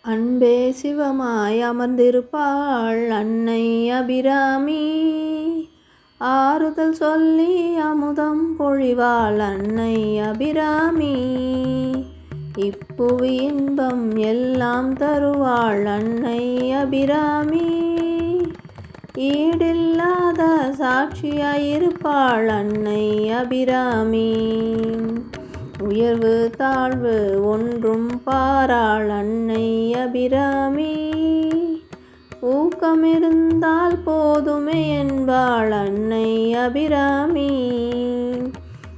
அன்பே சிவமாய் அமர்ந்திருப்பாள் அன்னை அபிராமி. ஆறுதல் சொல்லி அமுதம் பொழிவாள் அன்னை அபிராமி. இப்புவி இன்பம் எல்லாம் தருவாள் அன்னை அபிராமி. ஈடில்லாத சாட்சியாயிருப்பாள் அன்னை அபிராமி. உயர்வு தாழ்வு ஒன்றும் பாராள் அன்னை அபிராமி. ஊக்கமிருந்தால் போதுமே என்பாள் அன்னை அபிராமி.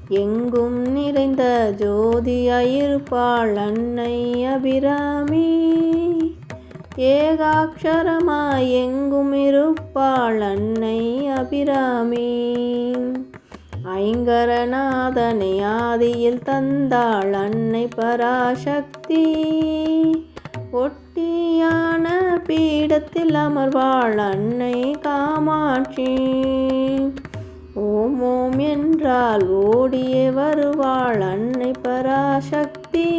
எங்கும் நிறைந்த ஜோதியாயிருப்பாள் அன்னை அபிராமி. ஏகாட்சரமாய் எங்கும் இருப்பாள் அன்னை அபிராமி. ஐங்கரநாதனை ஆதியில் தந்தாள் அன்னை பராசக்தி. ஒட்டியான பீடத்தில் அமர்வாள் அன்னை காமாட்சி. ஓம் ஓம் என்றால் ஓடியே வருவாள் அன்னை பராசக்தி.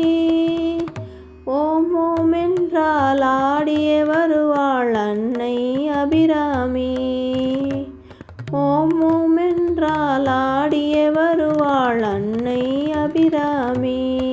ஓம் ஓம் என்றால் ஆடியே வருவாள் அன்னை அபிராமி. ஓம் ஓம் என்றால் ஆடியே வருவாள் அன்னை அபிராமி.